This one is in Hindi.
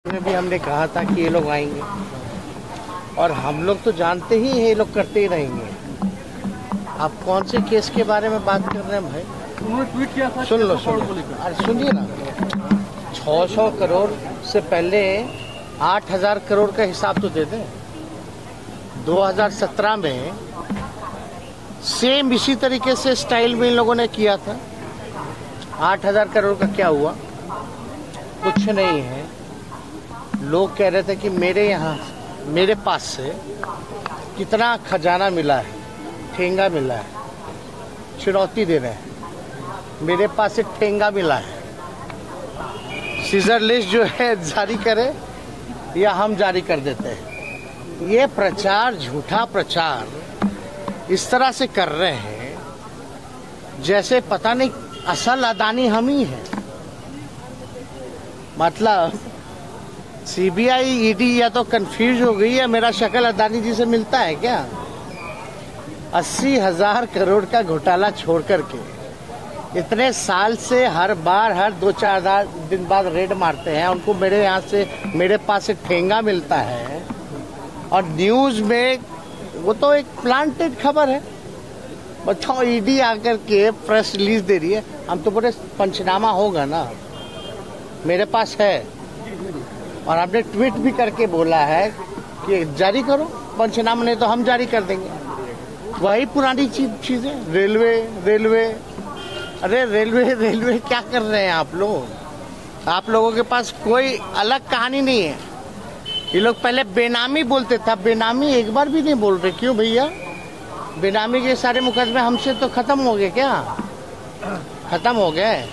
में भी हमने कहा था कि ये लोग आएंगे और हम लोग तो जानते ही हैं ये लोग करते ही रहेंगे। आप कौन से केस के बारे में बात कर रहे हैं भाई? उन्होंने ट्वीट किया था। सुन लो अरे सुनिए ना, 600 करोड़ से पहले 8000 करोड़ का हिसाब तो दे दें। 2017 में सेम इसी तरीके से स्टाइल में इन लोगों ने किया था। 8000 करोड़ का क्या हुआ? कुछ नहीं है। लोग कह रहे थे कि मेरे पास से कितना खजाना मिला है, ठेंगा मिला है, चुनौती दे रहे हैं। मेरे पास से ठेंगा मिला है, सीजर लिस्ट जो है जारी करे या हम जारी कर देते हैं। ये प्रचार, झूठा प्रचार इस तरह से कर रहे हैं जैसे पता नहीं असल अदानी हम ही हैं। मतलब सीबीआई ईडी या तो कंफ्यूज हो गई है, मेरा शक्ल अदानी जी से मिलता है क्या? 80,000 करोड़ का घोटाला छोड़ करके इतने साल से हर बार हर 2-4 दिन बाद रेड मारते हैं उनको। मेरे पास से ठेंगा मिलता है और न्यूज में वो तो एक प्लांटेड खबर है। बताओ, ईडी आकर के प्रेस रिलीज दे रही है। हम तो बोले पंचनामा होगा ना, मेरे पास है। और हमने ट्वीट भी करके बोला है कि जारी करो पंचनामा, नहीं तो हम जारी कर देंगे। वही पुरानी चीजें, रेलवे। अरे रेलवे क्या कर रहे हैं आप लोग? आप लोगों के पास कोई अलग कहानी नहीं है। ये लोग पहले बेनामी बोलते थे, बेनामी एक बार भी नहीं बोल रहे। क्यों भैया? बेनामी के सारे मुकदमे हमसे तो खत्म हो गए क्या? खत्म हो गए।